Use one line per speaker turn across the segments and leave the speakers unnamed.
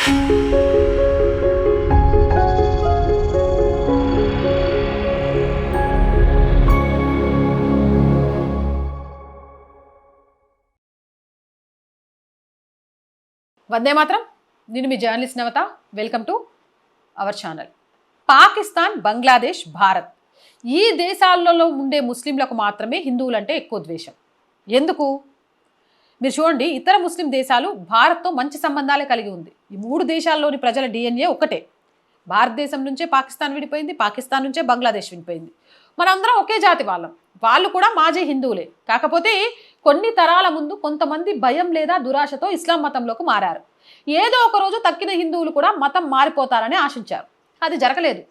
వందే మాత్రం. నేను మీ journalist Navata. Welcome to our channel. Pakistan, Bangladesh, Bharat ఈ దేశాలలో ఉండే ముస్లింలకు మాత్రమే హిందువులంటే ఎక్కువ ద్వేషం. ఎందుకు? మీరు చూడండి, ఇతర ముస్లిం దేశాలు భారత్తో మంచి సంబంధాలే కలిగి ఉంది. ఈ 3 దేశాల్లోని ప్రజల DNA ఒకటే. భారతదేశం నుంచే పాకిస్తాన్ విడిపోయింది, పాకిస్తాన్ నుంచే బంగ్లాదేశ్ విడిపోయింది. మనందరం ఒకే జాతి వాళ్ళం. వాళ్ళు కూడా మాజీ హిందువులే. కాకపోతే కొన్ని తరాల ముందు కొంతమంది భయం లేదా దురాశతో ఇస్లాం మతంలోకి మారారు. ఏదో ఒక రోజు తక్కిన హిందువులు కూడా మతం మారిపోతారని ఆశించారు. అది జరగలేదు.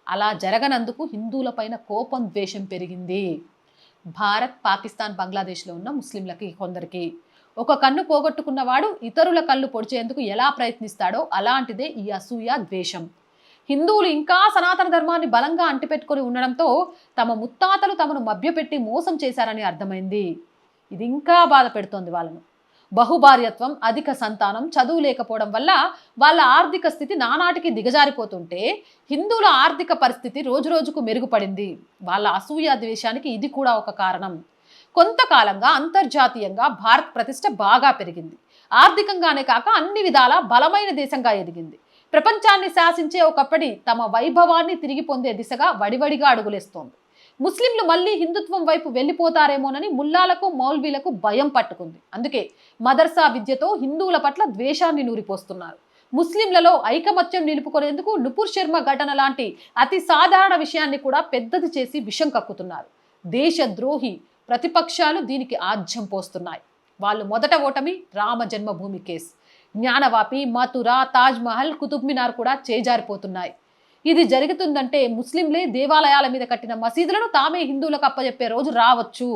అలా జరగనందుకు హిందువులపైన కోపం, ద్వేషం పెరిగింది. భారత్, పాకిస్తాన్, బంగ్లాదేశ్లో ఉన్న ముస్లింలకి కొందరికి ఒక కన్ను పోగొట్టుకున్నవాడు ఇతరుల కళ్ళు పొడిచేందుకు ఎలా ప్రయత్నిస్తాడో అలాంటిదే ఈ అసూయ, ద్వేషం. హిందువులు ఇంకా సనాతన ధర్మాన్ని బలంగా అంటిపెట్టుకొని ఉండడంతో తమ ముత్తాతలు తమను మభ్యపెట్టి మోసం చేశారని అర్థమైంది. ఇది ఇంకా బాధ పెడుతోంది వాళ్ళను. బహుభార్యత్వం, అధిక సంతానం, చదువు లేకపోవడం వల్ల వాళ్ళ ఆర్థిక స్థితి నానాటికి దిగజారిపోతుంటే హిందువుల ఆర్థిక పరిస్థితి రోజురోజుకు మెరుగుపడింది. వాళ్ళ అసూయ, ద్వేషానికి ఇది కూడా ఒక కారణం. కొంతకాలంగా అంతర్జాతీయంగా భారత్ ప్రతిష్ట బాగా పెరిగింది. ఆర్థికంగానే కాక అన్ని విధాల బలమైన దేశంగా ఎదిగింది. ప్రపంచాన్ని శాసించే ఒకప్పటి తమ వైభవాన్ని తిరిగి పొందే దిశగా వడివడిగా అడుగులేస్తోంది. ముస్లింలు మళ్ళీ హిందుత్వం వైపు వెళ్ళిపోతారేమోనని ముల్లాలకు, మౌల్వీలకు భయం పట్టుకుంది. అందుకే మదర్సా విద్యతో హిందువుల పట్ల ద్వేషాన్ని నూరిపోస్తున్నారు. ముస్లింలలో ఐకమత్యం నిలుపుకునేందుకు నుపూర్ శర్మ ఘటన లాంటి అతి సాధారణ విషయాన్ని కూడా పెద్దది చేసి విషం కక్కుతున్నారు. దేశద్రోహి ప్రతిపక్షాలు దీనికి ఆజ్యం పోస్తున్నాయి. వాళ్ళు మొదట ఓటమి రామ జన్మభూమి కేసు, జ్ఞానవాపి, మథుర, తాజ్ మహల్, కుతుబ్ మినార్ కూడా చేజారిపోతున్నాయి. ఇది జరుగుతుందంటే ముస్లింలే దేవాలయాల మీద కట్టిన మసీదులను తామే హిందువులకు అప్పచెప్పే రోజు రావచ్చు.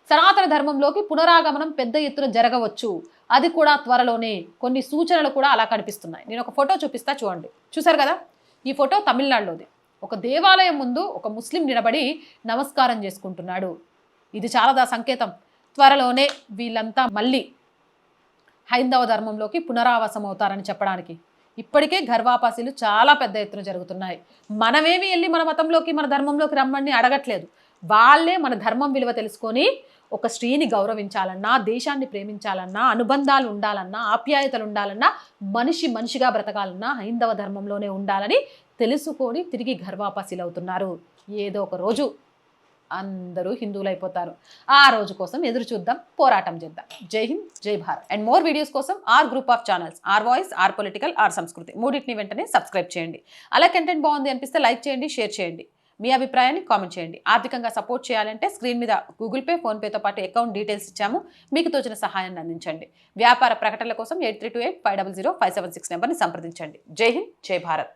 సనాతన ధర్మంలోకి పునరాగమనం పెద్ద ఎత్తున జరగవచ్చు. అది కూడా త్వరలోనే. కొన్ని సూచనలు కూడా అలా కనిపిస్తున్నాయి. నేను ఒక ఫోటో చూపిస్తా, చూడండి. చూసారు కదా, ఈ ఫోటో తమిళనాడులోది. ఒక దేవాలయం ముందు ఒక ముస్లిం నిలబడి నమస్కారం చేసుకుంటున్నాడు. ఇది చాలా సంకేతం. త్వరలోనే వీళ్ళంతా మళ్ళీ హైందవ ధర్మంలోకి పునరావాసం అవుతారని చెప్పడానికి. ఇప్పటికే గర్వాపాసీలు చాలా పెద్ద ఎత్తున జరుగుతున్నాయి. మనమేమి వెళ్ళి మన మతంలోకి, మన ధర్మంలోకి రమ్మని అడగట్లేదు. వాళ్ళే మన ధర్మం విలువ తెలుసుకొని ఒక స్త్రీని గౌరవించాలన్నా, దేశాన్ని ప్రేమించాలన్నా, అనుబంధాలు ఉండాలన్నా, ఆప్యాయతలు ఉండాలన్నా, మనిషి మనిషిగా బ్రతకాలన్నా హైందవ ధర్మంలోనే ఉండాలని తెలుసుకొని తిరిగి గర్వాపాసీలు అవుతున్నారు. ఏదో ఒక రోజు అందరూ హిందువులైపోతారు. ఆ రోజు కోసం ఎదురు చూద్దాం, పోరాటం చేద్దాం. జై హింద్, జై భారత్. అండ్ మోర్ వీడియోస్ కోసం our group of channels, our voice, our political, our సంస్కృతి మూడింటిని వెంటనే సబ్స్క్రైబ్ చేయండి. అలా కంటెంట్ బాగుంది అనిపిస్తే లైక్ చేయండి, షేర్ చేయండి. మీ అభిప్రాయాన్ని కామెంట్ చేయండి. ఆర్థికంగా సపోర్ట్ చేయాలంటే స్క్రీన్ మీద గూగుల్ పే, ఫోన్పేతో పాటు అకౌంట్ డీటెయిల్స్ ఇచ్చాము. మీకు తోచిన సహాయాన్ని అందించండి. వ్యాపార ప్రకటనల కోసం 8328500576 నెంబర్ని సంప్రదించండి. జై హింద్, జై భారత్.